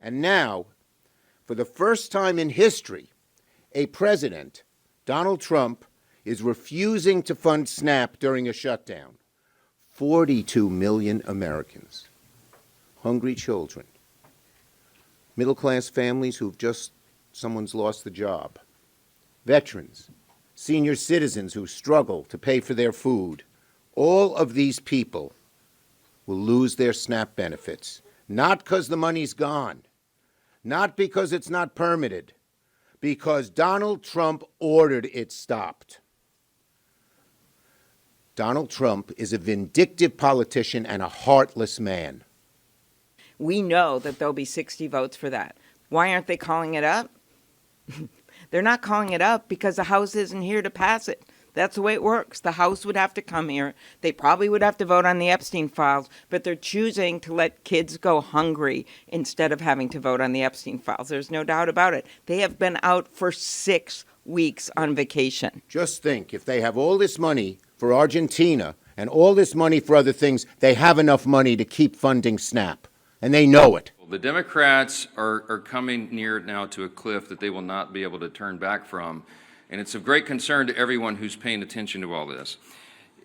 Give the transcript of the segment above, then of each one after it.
And now, for the first time in history, a president, Donald Trump, is refusing to fund SNAP during a shutdown. 42 million Americans, hungry children, middle-class families someone's lost the job, veterans, senior citizens who struggle to pay for their food. All of these people will lose their SNAP benefits, not because the money's gone, not because it's not permitted, because Donald Trump ordered it stopped. Donald Trump is a vindictive politician and a heartless man. We know that there'll be 60 votes for that. Why aren't they calling it up? They're not calling it up because the House isn't here to pass it. That's the way it works. The House would have to come here. They probably would have to vote on the Epstein files, but they're choosing to let kids go hungry instead of having to vote on the Epstein files. There's no doubt about it. They have been out for 6 weeks on vacation. Just think, if they have all this money for Argentina and all this money for other things, they have enough money to keep funding SNAP, and they know it. The Democrats are coming near now to a cliff that they will not be able to turn back from. And it's of great concern to everyone who's paying attention to all this.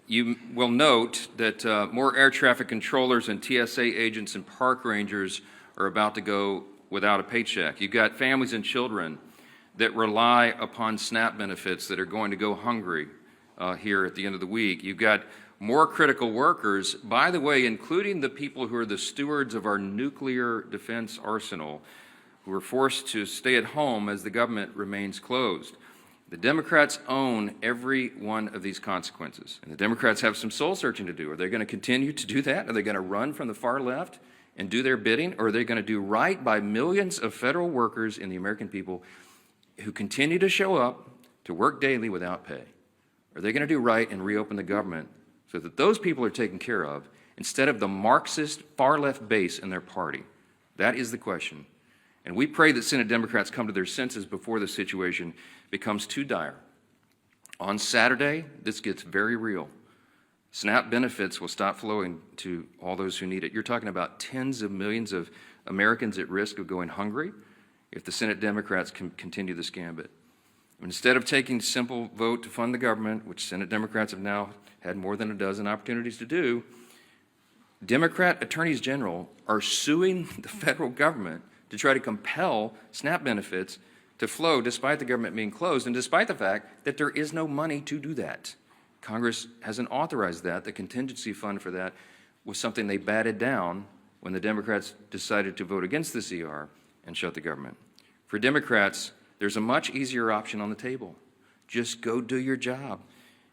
You will note that more air traffic controllers and TSA agents and park rangers are about to go without a paycheck. You've got families and children that rely upon SNAP benefits that are going to go hungry here at the end of the week. You've got more critical workers, by the way, including the people who are the stewards of our nuclear defense arsenal, who are forced to stay at home as the government remains closed. The Democrats own every one of these consequences, and the Democrats have some soul searching to do. Are they going to continue to do that? Are they going to run from the far left and do their bidding, or are they going to do right by millions of federal workers and the American people who continue to show up to work daily without pay? Are they going to do right and reopen the government so that those people are taken care of instead of the Marxist far left base in their party? That is the question. And we pray that Senate Democrats come to their senses before the situation becomes too dire. On Saturday, this gets very real. SNAP benefits will stop flowing to all those who need it. You're talking about tens of millions of Americans at risk of going hungry if the Senate Democrats can continue this gambit. Instead of taking a simple vote to fund the government, which Senate Democrats have now had more than a dozen opportunities to do, Democrat attorneys general are suing the federal government to try to compel SNAP benefits to flow despite the government being closed and despite the fact that there is no money to do that. Congress hasn't authorized that. The contingency fund for that was something they batted down when the Democrats decided to vote against the CR and shut the government. For Democrats, there's a much easier option on the table. Just go do your job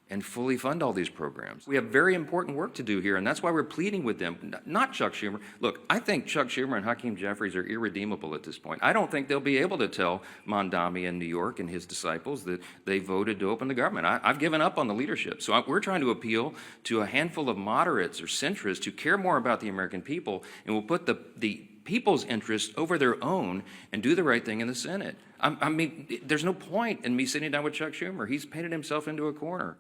and fully fund all these programs. We have very important work to do here, and that's why we're pleading with them, not Chuck Schumer. Look, I think Chuck Schumer and Hakeem Jeffries are irredeemable at this point. I don't think they'll be able to tell Mondami in New York and his disciples that they voted to open the government. I've given up on the leadership. So we're trying to appeal to a handful of moderates or centrists who care more about the American people and will put the people's interests over their own and do the right thing in the Senate. I mean, there's no point in me sitting down with Chuck Schumer. He's painted himself into a corner.